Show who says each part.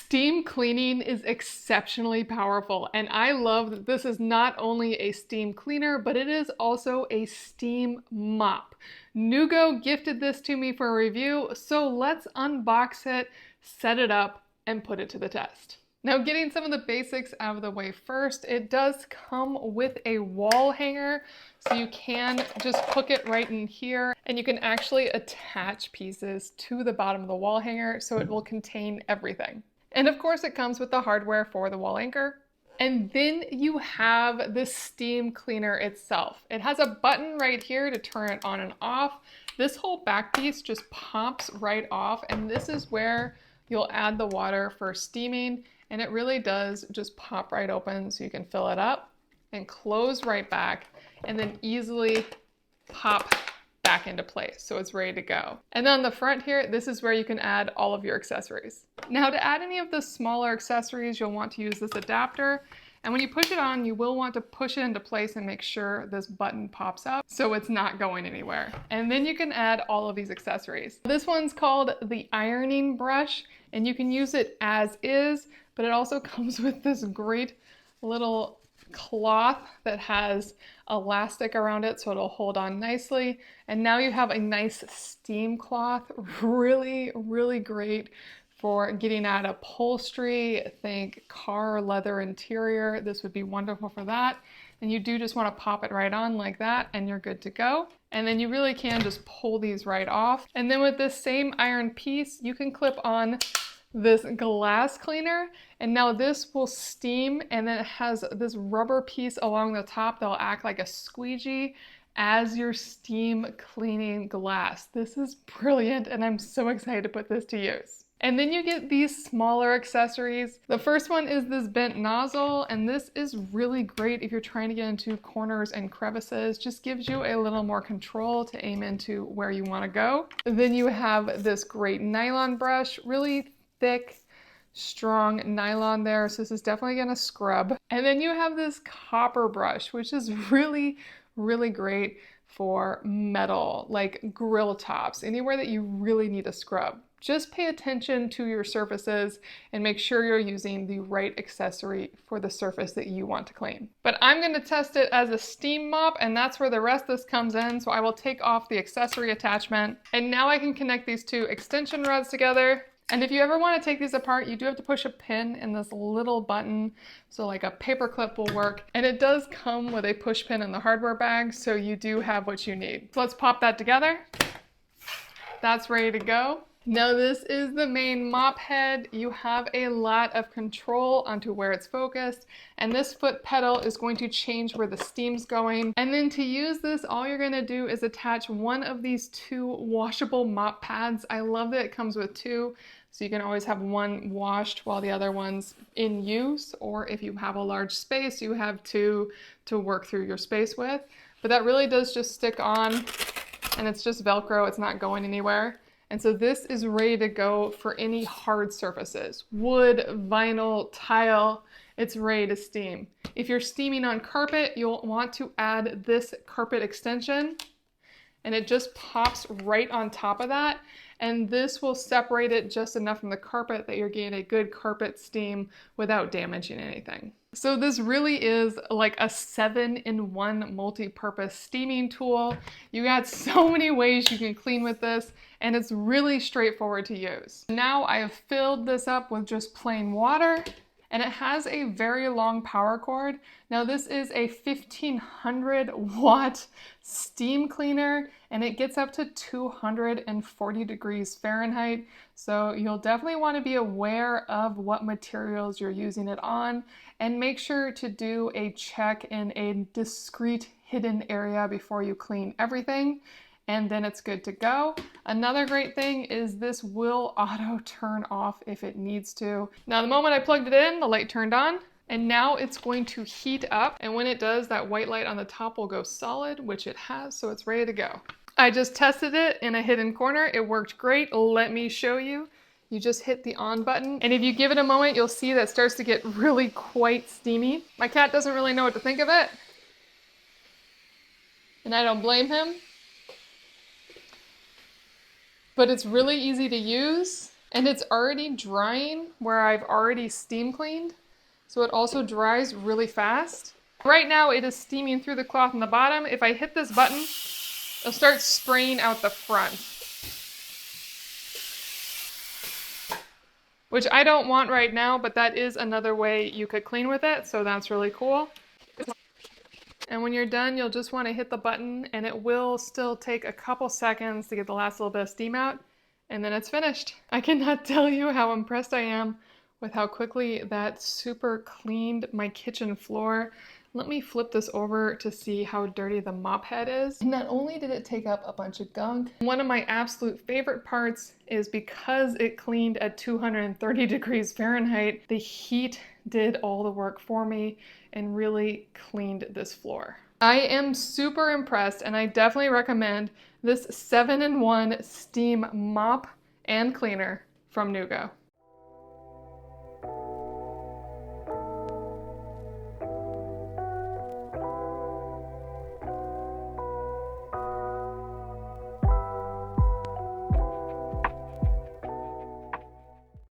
Speaker 1: Steam cleaning is exceptionally powerful, and I love that this is not only a steam cleaner, but it is also a steam mop. Neugo gifted this to me for a review, so let's unbox it, set it up, and put it to the test. Now, getting some of the basics out of the way first, it does come with a wall hanger, so you can just hook it right in here, and you can actually attach pieces to the bottom of the wall hanger so it will contain everything. And of course, it comes with the hardware for the wall anchor. And then you have the steam cleaner itself. It has a button right here to turn it on and off. This whole back piece just pops right off, and this is where you'll add the water for steaming, and it really does just pop right open so you can fill it up and close right back and then easily pop back into place so it's ready to go. And then on the front here, this is where you can add all of your accessories. Now, to add any of the smaller accessories, you'll want to use this adapter. And when you push it on, you will want to push it into place and make sure this button pops up so it's not going anywhere. And then you can add all of these accessories. This one's called the ironing brush, and you can use it as is, but it also comes with this great little cloth that has elastic around it so it'll hold on nicely. And now you have a nice steam cloth, really, really great for getting at upholstery. Think car leather interior. This would be wonderful for that. And you do just want to pop it right on like that and you're good to go. And then you really can just pull these right off. And then with this same iron piece, you can clip on this glass cleaner, and now this will steam, and then it has this rubber piece along the top that'll act like a squeegee as you're steam cleaning glass. This is brilliant, and I'm so excited to put this to use. And then you get these smaller accessories. The first one is this bent nozzle, and this is really great if you're trying to get into corners and crevices. Just gives you a little more control to aim into where you want to go. Then you have this great nylon brush, really thick, strong nylon there, so this is definitely going to scrub. And then you have this copper brush, which is really, really great for metal, like grill tops, anywhere that you really need a scrub. Just pay attention to your surfaces and make sure you're using the right accessory for the surface that you want to clean. But I'm going to test it as a steam mop, and that's where the rest of this comes in. So I will take off the accessory attachment, and now I can connect these two extension rods together. And if you ever want to take these apart, you do have to push a pin in this little button. So like a paper clip will work. And it does come with a push pin in the hardware bag, so you do have what you need. So let's pop that together. That's ready to go. Now this is the main mop head. You have a lot of control onto where it's focused, and this foot pedal is going to change where the steam's going. And then to use this, all you're going to do is attach one of these two washable mop pads. I love that it comes with two, so you can always have one washed while the other one's in use, or if you have a large space, you have two to work through your space with. But that really does just stick on, and it's just Velcro, it's not going anywhere. And so this is ready to go for any hard surfaces, wood, vinyl, tile, it's ready to steam. If you're steaming on carpet, you'll want to add this carpet extension, and it just pops right on top of that. And this will separate it just enough from the carpet that you're getting a good carpet steam without damaging anything. So this really is like a 7-in-1 multi-purpose steaming tool. You got so many ways you can clean with this, and it's really straightforward to use. Now I have filled this up with just plain water, and it has a very long power cord. Now this is a 1500 watt steam cleaner, and it gets up to 240 degrees Fahrenheit. So you'll definitely want to be aware of what materials you're using it on, and make sure to do a check in a discreet hidden area before you clean everything, and then it's good to go. Another great thing is this will auto turn off if it needs to. Now the moment I plugged it in, the light turned on, and now it's going to heat up, and when it does, that white light on the top will go solid, which it has, so it's ready to go. I just tested it in a hidden corner. It worked great. Let me show you. You just hit the on button, and if you give it a moment, you'll see that it starts to get really quite steamy. My cat doesn't really know what to think of it, and I don't blame him. But it's really easy to use. And it's already drying where I've already steam cleaned, so it also dries really fast. Right now it is steaming through the cloth on the bottom. If I hit this button, it'll start spraying out the front, which I don't want right now, but that is another way you could clean with it, so that's really cool. And when you're done, you'll just want to hit the button, and it will still take a couple seconds to get the last little bit of steam out, and then it's finished. I cannot tell you how impressed I am with how quickly that super cleaned my kitchen floor. Let me flip this over to see how dirty the mop head is. Not only did it take up a bunch of gunk, one of my absolute favorite parts is because it cleaned at 230 degrees Fahrenheit, the heat did all the work for me and really cleaned this floor. I am super impressed, and I definitely recommend this 7-in-1 steam mop and cleaner from Neugo.